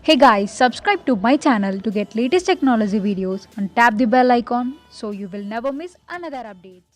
Hey guys, subscribe to my channel to get latest technology videos and tap the bell icon so you will never miss another updates.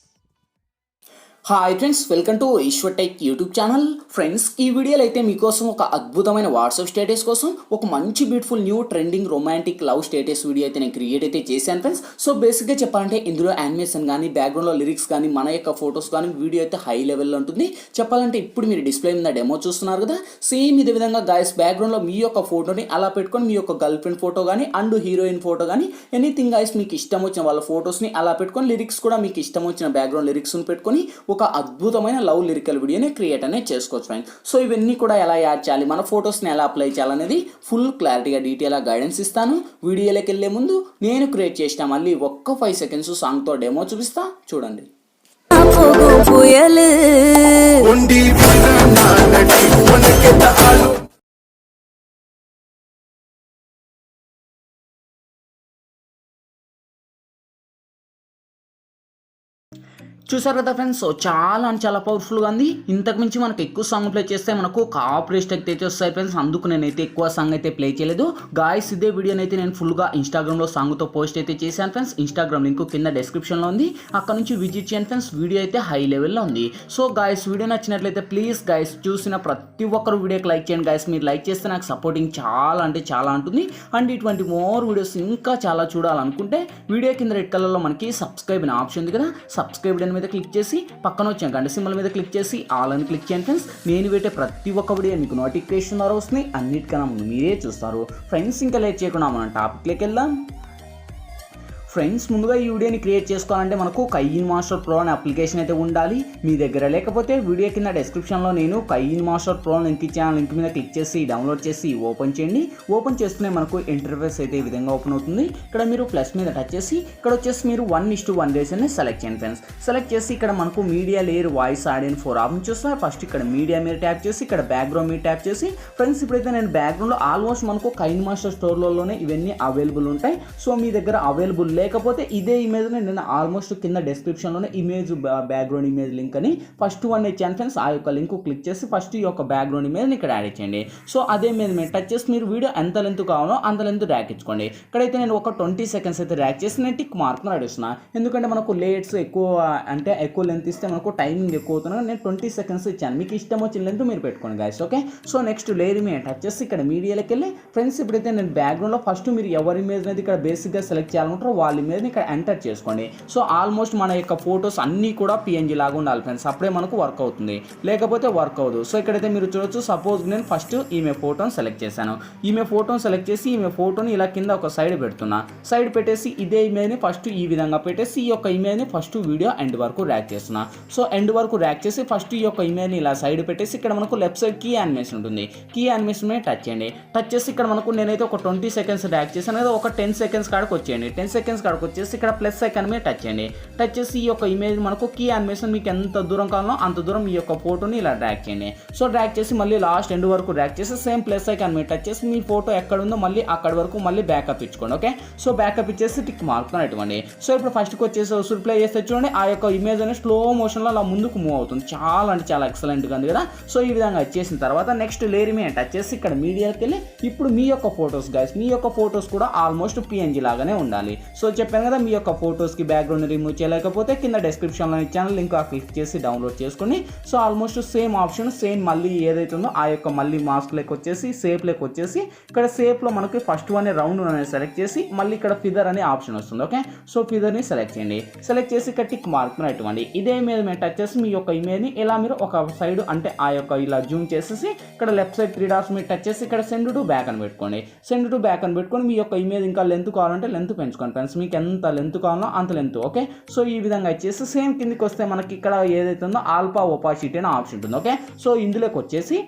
Hi friends, welcome to Eshwar tech YouTube channel. Friends, ఈ వీడియోలో అయితే మీకోసం ఒక అద్భుతమైన WhatsApp status కోసం ఒక మంచి beautiful new trending romantic love status video అయితే నేను క్రియేట్ అయితే చేశాను ఫ్రెండ్స్. సో బేసిక్గా చెప్పాలంటే ఇందులో యానిమేషన్ కానీ బ్యాక్గ్రౌండ్లో లిరిక్స్ కానీ మన యొక్క ఫొటోస్ కానీ వీడియో అయితే హై లెవెల్లో ఉంటుంది. చెప్పాలంటే ఇప్పుడు మీరు డిస్ప్లే మీద డెమో చూస్తున్నారు కదా, సేమ్ ఇదే విధంగా గాయస్ బ్యాక్గ్రౌండ్లో మీ యొక్క ఫోటోని అలా పెట్టుకొని మీ యొక్క గర్ల్ ఫ్రెండ్ ఫోటో కానీ అండ్ హీరోయిన్ ఫోటో కానీ ఎనీథింగ్ గాయస్ మీకు ఇష్టం వచ్చిన వాళ్ళ ఫొటోస్ని అలా పెట్టుకొని లిరిక్స్ కూడా మీకు ఇష్టం వచ్చిన బ్యాక్గ్రౌండ్ లిరిక్స్ని పెట్టుకొని ఒక అద్భుతమైన లవ్ లిరికల్ వీడియోని క్రియేట్ అనేది చేసుకోవచ్చు ఫ్రెండ్. సో ఇవన్నీ కూడా ఎలా యాడ్ చేయాలి, మన ఫొటోస్ని ఎలా అప్లై చేయాలనేది ఫుల్ క్లారిటీగా డీటెయిల్గా గైడెన్స్ ఇస్తాను. వీడియోలోకి వెళ్ళే ముందు నేను క్రియేట్ చేసిన మళ్ళీ ఒక్క 5 సెకండ్స్ సాంగ్తో డెమో చూపిస్తా, చూడండి. చూసారు కదా ఫ్రెండ్స్, సో చాలా అంటే చాలా పవర్ఫుల్గా ఉంది. ఇంతకు మించి మనకు ఎక్కువ సాంగ్ ప్లే చేస్తే మనకు కాపీరైట్ అయితే వస్తాయి ఫ్రెండ్స్. అందుకు నేనైతే ఎక్కువ సాంగ్ అయితే ప్లే చేయలేదు గాయస్. ఇదే వీడియోని అయితే నేను ఫుల్గా ఇన్స్టాగ్రామ్లో సాంగ్తో పోస్ట్ అయితే చేశాను ఫ్రెండ్స్. ఇన్స్టాగ్రామ్ లింక్ కింద డిస్క్రిప్షన్లో ఉంది, అక్కడ నుంచి విజిట్ చేయండి ఫ్రెండ్స్. వీడియో అయితే హై లెవెల్లో ఉంది. సో గాయస్, వీడియో నచ్చినట్లయితే ప్లీజ్ గాయస్ చూసిన ప్రతి ఒక్కరు వీడియోకి లైక్ చేయండి గాయస్. మీరు లైక్ చేస్తే నాకు సపోర్టింగ్ చాలా అంటే చాలా ఉంటుంది. అండ్ ఇటువంటి మోర్ వీడియోస్ ఇంకా చాలా చూడాలనుకుంటే వీడియో కింద రెడ్ కలర్లో మనకి సబ్స్క్రైబ్ అనే ఆప్షన్ ఉంది కదా, సబ్స్క్రైబ్ మీద క్లిక్ చేసి పక్కన వచ్చే గంట సింబల్ మీద క్లిక్ చేసి ఆల్ అని క్లిక్ చేయండి ఫ్రెండ్స్. నేను పెట్టే ప్రతి ఒక్క వీడియో మీకు నోటిఫికేషన్ ద్వారా వస్తుంది, అన్నిటికన్నా ముందు మీరే చూస్తారు ఫ్రెండ్స్. ఇంకా లేట్ చేయకుండా మనం టాపిక్లోకి వెళ్దాం ఫ్రెండ్స్. ముందుగా ఈ వీడియోని క్రియేట్ చేసుకోవాలంటే మనకు కైన్మాస్టర్ ప్రో అనే అప్లికేషన్ అయితే ఉండాలి మీ దగ్గర. లేకపోతే వీడియో కింద డిస్క్రిప్షన్లో నేను కైన్మాస్టర్ ప్రో లింక్ ఇచ్చాను, లింక్ మీద క్లిక్ చేసి డౌన్లోడ్ చేసి ఓపెన్ చేయండి. ఓపెన్ చేస్తూనే మనకు ఇంటర్ఫేస్ అయితే ఈ విధంగా ఓపెన్ అవుతుంది. ఇక్కడ మీరు ప్లస్ మీద టచ్ చేసి ఇక్కడ వచ్చేసి మీరు 1:1 రేషియోని సెలెక్ట్ చేయండి ఫ్రెండ్స్. సెలెక్ట్ చేసి ఇక్కడ మనకు media layer voice audio 4 option చూస్తారు. ఫస్ట్ ఇక్కడ మీడియా మీద ట్యాప్ చేసి ఇక్కడ బ్యాక్గ్రౌండ్ మీద ట్యాప్ చేసి ఫ్రెండ్స్ ఇప్పుడైతే నేను బ్యాక్గ్రౌండ్లో ఆల్మోస్ట్ మనకు కైన్మాస్టర్ స్టోర్లోనే ఇవన్నీ అవైలబుల్ ఉంటాయి. సో మీ దగ్గర అవైలబుల్ లేకపోతే ఇదే ఇమేజ్ని నేను ఆల్మోస్ట్ కింద డిస్క్రిప్షన్లోనే ఇమేజ్ బ్యాక్గ్రౌండ్ ఇమేజ్ లింక్ అని ఫస్ట్ వన్ ఇచ్చాను ఫ్రెండ్స్. ఆ యొక్క లింక్ క్లిక్ చేసి ఫస్ట్ ఈ యొక్క బ్యాక్గ్రౌండ్ ఇమేజ్ని ఇక్కడ యాడ్ చేయండి. సో అదే ఇమేజ్ మీద టచ్ చేసి మీరు వీడియో ఎంత లెంత్ కావాలో అంత లెంత్ ర్యాక్ ఇచ్చుకోండి. ఇక్కడైతే నేను ఒక 20 సెకండ్స్ అయితే ర్యాక్ చేసి నేను టిక్ మార్క్ను అడుగుతున్నా, ఎందుకంటే మనకు లేట్స్ ఎక్కువ అంటే ఎక్కువ లెంత్ ఇస్తే మనకు టైమింగ్ ఎక్కువ అవుతున్నా. నేను 20 సెకండ్స్ ఇచ్చాను, మీకు ఇష్టం వచ్చిన లెంత్ మీరు పెట్టుకోండి guys. Okay, so next layer మీద టచ్ చేసి ఇక్కడ మీడియాలోకి వెళ్ళి ఫ్రెండ్స్ ఇప్పుడైతే నేను బ్యాక్గ్రౌండ్లో ఫస్ట్ మీరు ఎవరి ఇమేజ్ అనేది ఇక్కడ బేసిక్గా సెలెక్ట్ చేయాలనుకుంటారో వాళ్ళ ఇమేజ్ని ఇక్కడ ఎంటర్ చేసుకోండి. సో ఆల్మోస్ట్ మన యొక్క ఫొటోస్ అన్నీ కూడా PNG లాగా ఉండాలి ఫ్రెండ్స్, అప్పుడే మనకు వర్క్ అవుతుంది, లేకపోతే వర్క్ అవ్వదు. సో ఇక్కడైతే మీరు చూడొచ్చు, సపోజ్ నేను ఫస్ట్ ఈమె ఫోటోని సెలెక్ట్ చేశాను. ఈమె ఫోటోని సెలెక్ట్ చేసి ఈమె ఫోటోని ఇలా కింద ఒక సైడ్ పెడుతున్నా. సైడ్ పెట్టేసి ఇదే ఇమేజ్ని ఫస్ట్ ఈ విధంగా పెట్టేసి ఈ యొక్క ఇమేజ్ని ఫస్ట్ వీడియో ఎండ్ వరకు ర్యాక్ చేస్తున్నా. సో ఎండ్ వరకు ర్యాక్ చేసి ఫస్ట్ ఈ యొక్క ఇమేజ్ని ఇలా సైడ్ పెట్టేసి ఇక్కడ మనకు లెఫ్ట్ సైడ్ కీ యానిమేషన్ ఉంటుంది. కీ యానిమేషన్ మీద టచ్ చేయండి. టచ్ చేసి ఇక్కడ మనకు నేనైతే ఒక 20 సెకండ్స్ ర్యాక్ చేశాను కదా, ఒక 10 సెకండ్స్ కాడికి వచ్చేయండి. 10 సెకండ్స్ కాడికి వచ్చేసి ఇక్కడ ప్లస్ ఐకాన్ మీద టచ్ చేయండి. టచ్ చేసి ఈ యొక్క ఇమేజ్ మనకు కీ యానిమేషన్ మీకు ఎంత దూరం కావాలో అంత దూరం ఈ యొక్క ఫోటోని ఇలా డ్రాగ్ చేయండి. సో డ్రాగ్ చేసి మళ్ళీ లాస్ట్ ఎండ్ వరకు డ్రాగ్ చేసి సేమ్ ప్లస్ ఐకాన్ మీద టచ్ చేసి మీ ఫోటో ఎక్కడ ఉందో మళ్ళీ అక్కడ వరకు మళ్ళీ బ్యాకప్ ఇచ్చుకోండి. ఓకే, సో బ్యాకప్ ఇచ్చేసి టిక్ మార్క్తో ఇవ్వండి. సో ఇప్పుడు ఫస్ట్కి వచ్చేసి ఉసురు ప్లే చేస్తే చూడండి, ఆ యొక్క ఇమేజ్ అనేది స్లో మోషన్లో అలా ముందుకు మూవ్ అవుతుంది. చాలా అంటే చాలా ఎక్సలెంట్గా ఉంది కదా. సో ఈ విధంగా వచ్చేసిన తర్వాత నెక్స్ట్ లేయర్ మీద టచ్ చేసి ఇక్కడ మీడియాకి వెళ్ళి ఇప్పుడు మీ యొక్క ఫొటోస్ గైస్, మీ యొక్క ఫొటోస్ కూడా ఆల్మోస్ట్ PNG లాగానే ఉండాలి. సో చెప్పాను కదా, మీ యొక్క ఫొటోస్కి బ్యాక్గ్రౌండ్ రిమూవ్ చేయలేకపోతే కింద డిస్క్రిప్షన్లో ఇచ్చాను లింక్ క్లిక్ చేసి డౌన్లోడ్ చేసుకుని. So almost same option same మళ్ళీ ఏదైతే ఉందో ఆ యొక్క మళ్ళీ మాస్క్ లెక్క వచ్చేసి సేప్ లెక్క వచ్చేసి ఇక్కడ సేప్లో మనకి ఫస్ట్ వన్ రౌండ్ అనేది సెలెక్ట్ చేసి మళ్ళీ ఇక్కడ ఫిదర్ అనే ఆప్షన్ వస్తుంది. ఓకే, సో ఫిదర్ని సెలెక్ట్ చేయండి. సెలెక్ట్ చేసి ఇక్కడ టిక్ మార్క్ ఇవ్వండి. ఇదే ఇమేజ్ మీద టచ్ చేసి మీ యొక్క ఇమేజ్ని ఇలా మీరు ఒక సైడ్ అంటే ఆ యొక్క ఇలా జూమ్ చేసేసి ఇక్కడ లెఫ్ట్ సైడ్ 3 డాట్స్ మీద టచ్ చేసి ఇక్కడ సెండ్ టు బ్యాక్ అని పెట్టుకోండి. సెండ్ టు బ్యాక్ అని పెట్టుకొని మీ యొక్క ఇమేజ్ ఇంకా లెంత్ కావాలంటే లెంత్ పెంచుకోండి ఫ్రెండ్స్, మీకు ఎంత లెంత్ కావాలో అంత లెంత్. ఓకే, సో ఈ విధంగా వచ్చేసి సేమ్ కిందికి వస్తే మనకి ఇక్కడ ఏదైతే ఉందో ఆల్ఫా ఒపాసిటీ అనే ఆప్షన్ ఉంటుంది. ఓకే, సో ఇందులోకి వచ్చేసి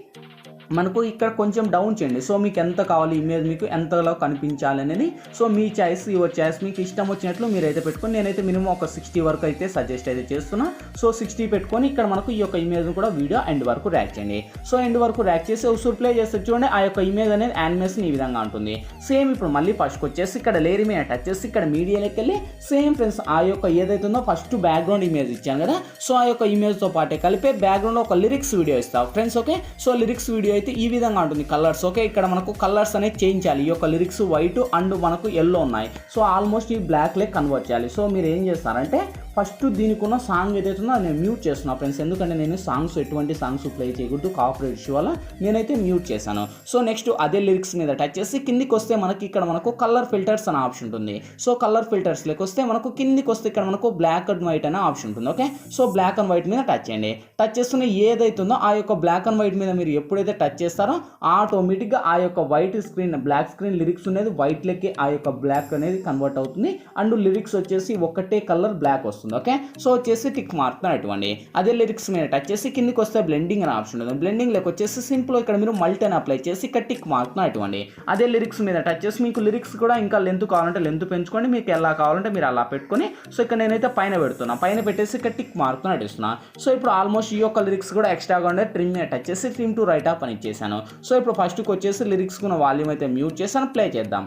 మనకు ఇక్కడ కొంచెం డౌన్ చేయండి. సో మీకు ఎంత కావాలి ఇమేజ్ మీకు ఎంతలో కనిపించాలి అనేది so me choice, your choice, మీకు ఇష్టం వచ్చినట్లు మీరైతే పెట్టుకొని నేనైతే మినిమం ఒక 60 వరకు అయితే సజెస్ట్ అయితే చేస్తున్నా. సో 60 పెట్టుకొని ఇక్కడ మనకు ఈ యొక్క ఇమేజ్ కూడా వీడియో ఎండ్ వరకు ర్యాక్ చేయండి. సో ఎండ్ వరకు ర్యాక్ చేసి ఉసురు ప్లే చేస్తే చూడండి, ఆ యొక్క ఇమేజ్ అనేది యానిమేషన్ ఈ విధంగా ఉంటుంది. సేమ్ ఇప్పుడు మళ్ళీ ఫస్ట్కి వచ్చేసి ఇక్కడ లేయర్ మీద టచ్ చేసి ఇక్కడ మీడియాలోకి వెళ్ళి సేమ్ ఫ్రెండ్స్ ఆ యొక్క ఏదైతే ఉందో ఫస్ట్ బ్యాక్గ్రౌండ్ ఇమేజ్ ఇచ్చాను కదా, సో ఆ యొక్క ఇమేజ్తో పాటే కలిపే బ్యాక్గ్రౌండ్లో ఒక లిరిక్స్ వీడియో ఇస్తాను friends. Okay, so lyrics video అయితే ఈ విధంగా ఉంటుంది కలర్స్. ఓకే, ఇక్కడ మనకు కలర్స్ అనేది చేంజ్ చేయాలి. ఈ యొక్క లిరిక్స్ వైట్ అండ్ మనకు ఎల్లో ఉన్నాయి. సో ఆల్మోస్ట్ ఈ బ్లాక్లే కన్వర్ట్ చేయాలి. సో మీరు ఏం చేస్తారంటే ఫస్ట్ దీనికి ఉన్న సాంగ్ ఏదైతే ఉందో నేను మ్యూట్ చేస్తున్నాను ఫ్రెండ్స్, ఎందుకంటే నేను ఎటువంటి సాంగ్స్ ప్లే చేయకూడదు కాపీరైట్ ఇష్యూ వల్ల నేనైతే మ్యూట్ చేశాను. సో నెక్స్ట్ అదే లిరిక్స్ మీద టచ్ చేసి కిందికి వస్తే మనకి ఇక్కడ మనకు కలర్ ఫిల్టర్స్ అనే ఆప్షన్ ఉంటుంది. సో కలర్ ఫిల్టర్స్లోకి వస్తే మనకు కిందికి వస్తే ఇక్కడ మనకు బ్లాక్ అండ్ వైట్ అనే ఆప్షన్ ఉంటుంది. Okay, so black and white మీద టచ్ చేయండి. టచ్ చేస్తున్న ఏదైతుందో ఆ యొక్క బ్లాక్ అండ్ వైట్ మీద మీరు ఎప్పుడైతే టచ్ చేస్తారో ఆటోమేటిక్గా ఆ యొక్క white screen black screen lyrics అనేది వైట్ లెక్కి ఆ యొక్క బ్లాక్ అనేది కన్వర్ట్ అవుతుంది. అండ్ లిరిక్స్ వచ్చేసి ఒకటే కలర్ బ్లాక్ వస్తుంది. ఓకే, సో వచ్చేసి టిక్ మార్క్ అటువంటి అదే లిరిక్స్ మీద టచ్ చేసి కిందికి వస్తే బ్లెండింగ్ అనే ఆప్షన్ ఉంటుంది. బ్లెండింగ్ లెక్క వచ్చేసి సింపుల్ ఇక్కడ మీరు మల్టీ అని అప్లై చేసి ఇక్కడ టిక్ మార్క్ అటువంటి అదే లిరిక్స్ మీద టచ్ చేసి మీకు లిరిక్స్ కూడా ఇంకా లెంత్ కావాలంటే లెంత్ పెంచుకోండి, మీకు ఎలా కావాలంటే మీరు అలా పెట్టుకొని. సో ఇక్కడ నేనైతే పైన పెడుతున్నా, పైన పెట్టేసి ఇక్కడ టిక్ మార్క్ నటిస్తున్నా. సో ఇప్పుడు ఆల్మోస్ట్ ఈ యొక్క లిరిక్స్ కూడా ఎక్స్ట్రాగా ఉండే ట్రిమ్ మీద టచ్ చేసి ట్రిమ్ టు రైట్ ఆఫ్ అని ఇచ్చేసాను. సో ఇప్పుడు ఫస్ట్కి వచ్చేసి లిరిక్స్ ఉన్న వాల్యూమ్ అయితే మ్యూట్ చేసాను, ప్లే చేద్దాం.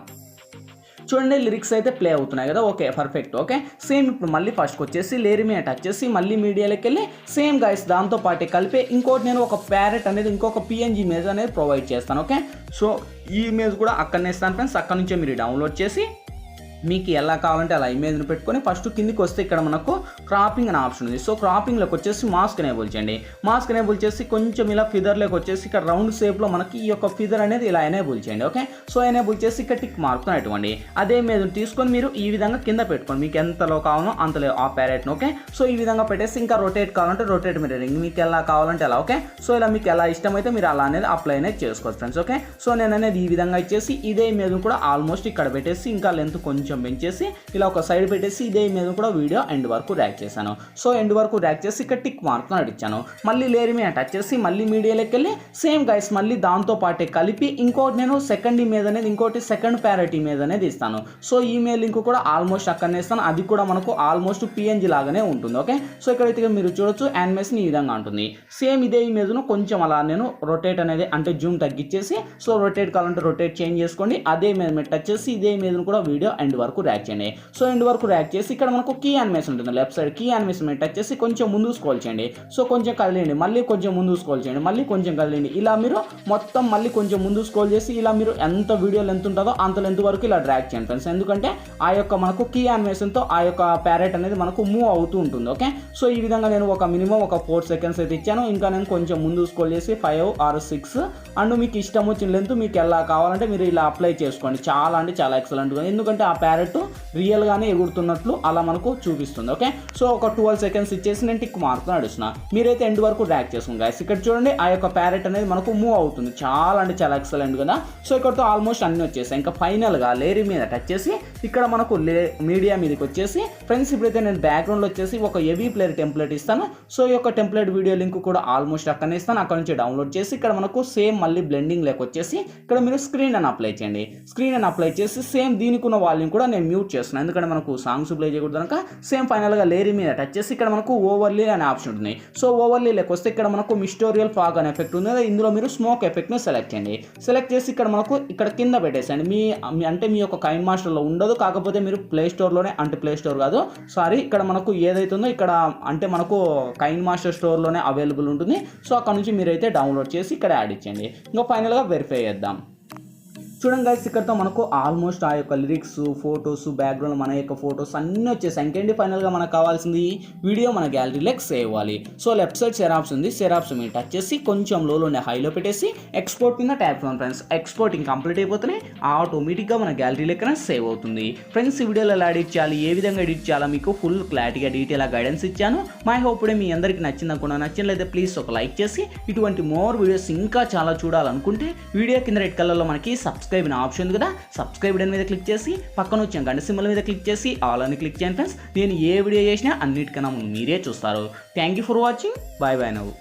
చూడండి లిరిక్స్ అయితే ప్లే అవుతున్నాయి కదా. Okay perfect. ఓకే, సేమ్ ఇప్పుడు మళ్ళీ ఫస్ట్కి వచ్చేసి లేయర్ మీద టచ్ చేసి మళ్ళీ మీడియాలోకి వెళ్ళి సేమ్ గైస్ దాంతో పాటే కలిపి ఇంకోటి నేను ఒక ప్యారెట్ అనేది ఇంకొక పిఎన్జీ ఇమేజ్ అనేది ప్రొవైడ్ చేస్తాను. ఓకే, సో ఈ ఇమేజ్ కూడా అక్కడనే ఇస్తాను ఫ్రెండ్స్. అక్కడ నుంచే మీరు డౌన్లోడ్ చేసి మీకు ఎలా కావాలంటే అలా ఇమేజ్ని పెట్టుకొని ఫస్ట్ కిందికి వస్తే ఇక్కడ మనకు క్రాపింగ్ అనే ఆప్షన్ ఉంది. సో క్రాపింగ్లోకి వచ్చేసి మాస్క్ ఎనేబుల్ చేయండి. మాస్క్ ఎనేబుల్ చేసి కొంచెం ఇలా ఫిదర్లోకి వచ్చేసి ఇక్కడ రౌండ్ షేప్లో మనకి ఈ యొక్క ఫిదర్ అనేది ఇలా ఎనేబుల్ చేయండి. ఓకే, సో ఎనేబుల్ చేసి ఇక్కడ టిక్ మార్క్ అటువంటి అదే ఇమేజ్ తీసుకొని మీరు ఈ విధంగా కింద పెట్టుకోండి. మీకు ఎంతలో కావాలో అంతలో ఆ ప్యారెట్ను. ఓకే, సో ఈ విధంగా పెట్టేసి ఇంకా రొటేట్ కావాలంటే రొటేట్ మిర్రరింగ్ మీకు ఎలా కావాలంటే అలా. ఓకే, సో ఇలా మీకు ఎలా ఇష్టమైతే మీరు అలా అనేది అప్లై అనేది చేసుకోవచ్చు ఫ్రెండ్స్. ఓకే, సో నేను అనేది ఈ విధంగా ఇచ్చేసి ఇదే ఇమేజ్ కూడా ఆల్మోస్ట్ ఇక్కడ పెట్టేసి ఇంకా లెంత్ కొంచెం పెంచేసి ఇలా ఒక సైడ్ పెట్టేసి ఇదే మీద కూడా వీడియో ఎండ్ వరకు ర్యాక్ చేశాను. సో ఎండ్ వరకు ర్యాక్ చేసి ఇక్కడ టిక్ మార్క్ నడిచాను. మళ్ళీ లేయర్ మీద టచ్ చేసి మళ్ళీ మీడియాలోకి వెళ్ళి సేమ్ గైస్ మళ్ళీ దాంతో పాటే కలిపి ఇంకోటి నేను సెకండ్ ఇమేజ్ అనేది ఇంకోటి సెకండ్ ప్యారెట్ ఇమేజ్ అనేది ఇస్తాను. సో ఈమెయిల్ లింక్ కూడా ఆల్మోస్ట్ అక్కడనే ఇస్తాను. అది కూడా మనకు ఆల్మోస్ట్ పిఎన్జీ లాగానే ఉంటుంది. ఓకే, సో ఇక్కడైతే మీరు చూడొచ్చు యానిమేషన్ ఈ విధంగా ఉంటుంది. సేమ్ ఇదే ఇమేజ్ను కొంచెం అలా నేను రొటేట్ అనేది అంటే జూమ్ తగ్గించేసి సో రొటేట్ కావాలంటే రొటేట్ చేంజ్ చేసుకోండి. అదే ఇమేజ్ మీద టచ్ చేసి ఇదే ఇమేజ్ను కూడా వీడియో ఎండ్ వరకు ర్యాక్ చేయండి. సో ఎండ్ వరకు ర్యాక్ చేసి ఇక్కడ మనకు కీ యానిమేషన్ ఉంటుంది. లెఫ్ట్ సైడ్ కీ యానిమేషన్ మీద టచ్ చేసి కొంచెం ముందు స్క్రోల్ చేయండి. సో కొంచెం కదిలేయండి, మళ్ళీ కొంచెం ముందు స్క్రోల్ చేయండి, మళ్ళీ కొంచెం కదిలేయండి. ఇలా మీరు మొత్తం మళ్ళీ కొంచెం ముందు స్క్రోల్ చేసి ఇలా మీరు ఎంత వీడియో లెంత్ ఉంటుందో అంత లెంత్ వరకు ఇలా డ్రాగ్ చేయండి ఫ్రెండ్స్. ఎందుకంటే ఆ యొక్క మనకు కీ యానిమేషన్తో ఆ యొక్క ప్యారెట్ అనేది మనకు మూవ్ అవుతూ ఉంటుంది. ఓకే, సో ఈ విధంగా నేను ఒక మినిమం ఒక 4 సెకండ్స్ అయితే ఇచ్చాను. ఇంకా నేను కొంచెం ముందు స్క్రోల్ చేసి 5 or 6 అండ్ మీకు ఇష్టం వచ్చిన లెంత్ మీకు ఎలా కావాలంటే మీరు ఇలా అప్లై చేసుకోండి. చాలా అంటే చాలా ఎక్సలెంట్గా, ఎందుకంటే ఆ ప్యారెట్ రియల్గానే ఎగురుతున్నట్లు అలా మనకు చూపిస్తుంది. ఓకే, సో ఒక 12 సెకండ్స్ ఇచ్చేసి నేను టిక్ మార్క్ నడుస్తున్నా. మీరైతే ఎండ్ వరకు డ్రాగ్ చేసుకోండి గైస్. ఇక్కడ చూడండి ఆ యొక్క ప్యారెట్ అనేది మనకు మూవ్ అవుతుంది. చాలా అంటే చాలా ఎక్సలెంట్ కదా. సో ఇక్కడతో ఆల్మోస్ట్ అన్ని వచ్చేసాయి. ఇంకా ఫైనల్గా లేయర్ మీద టచ్ చేసి ఇక్కడ మనకు మీడియా మీదకి వచ్చేసి ఫ్రెండ్స్ ఇప్పుడైతే నేను బ్యాక్గ్రౌండ్లో వచ్చేసి ఒక హెవీ ప్లేయర్ టెంప్లెట్ ఇస్తాను. సో ఈ యొక్క టెంప్లెట్ వీడియో లింక్ కూడా ఆల్మోస్ట్ అక్కడనే ఇస్తాను. అక్కడ నుంచి డౌన్లోడ్ చేసి ఇక్కడ మనకు సేమ్ మళ్ళీ బ్లెండింగ్ లేక వచ్చేసి ఇక్కడ మీరు స్క్రీన్ అని అప్లై చేయండి. స్క్రీన్ అని అప్లై చేసి సేమ్ దీనికి ఉన్న వాల్యూమ్ కూడా నేను మ్యూట్ చేస్తున్నాను, ఎందుకంటే మనకు సాంగ్స్ ప్లే చేయకూడదు కనుక. సేమ్ ఫైనల్గా లేయర్ మీద టచ్ చేసి ఇక్కడ మనకు ఓవర్లీ అనే ఆప్షన్ ఉంటుంది. సో ఓవర్లీ లేక వస్తే ఇక్కడ మనకు మిస్టోరియల్ ఫాగ్ అనే ఎఫెక్ట్ ఉంది. ఇందులో మీరు స్మోక్ ఎఫెక్ట్ని సెలెక్ట్ చేయండి. సెలెక్ట్ చేసి ఇక్కడ మనకు ఇక్కడ కింద పెట్టేసండి. మీ యొక్క కైన్ మాస్టర్లో ఉండదు, కాకపోతే మీరు ప్లే స్టోర్లోనే అంటే ప్లే స్టోర్ కాదు సారీ ఇక్కడ మనకు ఏదైతుందో ఇక్కడ అంటే మనకు కైన్ మాస్టర్ స్టోర్లోనే అవైలబుల్ ఉంటుంది. సో అక్కడ నుంచి మీరైతే డౌన్లోడ్ చేసి ఇక్కడ యాడ్ ఇచ్చేయండి. ఇంకా ఫైనల్గా వెరిఫై చేద్దాం. చూడండి గైస్ ఇక్కడతో మనకు ఆల్మోస్ట్ ఆ యొక్క లిరిక్స్ ఫొటోస్ బ్యాక్గ్రౌండ్ మన యొక్క ఫొటోస్ అన్నీ వచ్చేసాయి. ఇంకేంటి ఫైనల్గా మనకు కావాల్సింది వీడియో మన గ్యాలరీలోకి సేవ్ అవ్వాలి. So left side share option ఉంది. షేర్ ఆప్షన్ మీద టచ్ చేసి కొంచెం లోనే హైలో పెట్టేసి ఎక్స్పోర్ట్ కింద ట్యాప్ చేయండి ఫ్రెండ్స్. ఎక్స్పోర్టింగ్ కంప్లీట్ అయిపోతేనే ఆటోమేటిక్గా మన గ్యాలరీలోకి సేవ్ అవుతుంది. ఫ్రెండ్స్ ఈ వీడియోలో ఎలా ఎడిట్ చేయాలి, ఏ విధంగా ఎడిట్ చేయాలో మీకు ఫుల్ క్లారిటీగా డీటెయిల్గా గైడెన్స్ ఇచ్చాను. మై హోప్ ఇప్పుడే మీ అందరికీ నచ్చిందనుకున్నా. నచ్చినట్లయితే ప్లీజ్ ఒక లైక్ చేసి ఇటువంటి మోర్ వీడియోస్ ఇంకా చాలా చూడాలనుకుంటే వీడియో కింద రెడ్ కలర్లో మనకి సబ్స్క్రైబ్ అనే ఆప్షన్ ఉంది కదా, సబ్స్క్రైబ్ బటన్ మీద క్లిక్ చేసి పక్కన వచ్చే గంట సింబల్ మీద క్లిక్ చేసి ఆల్ అని క్లిక్ చేయండి ఫ్రెండ్స్. నేను ఏ వీడియో చేసినా అన్నిటికన్నా మీరే చూస్తారు. Thank you for watching. Bye bye నవ్వు.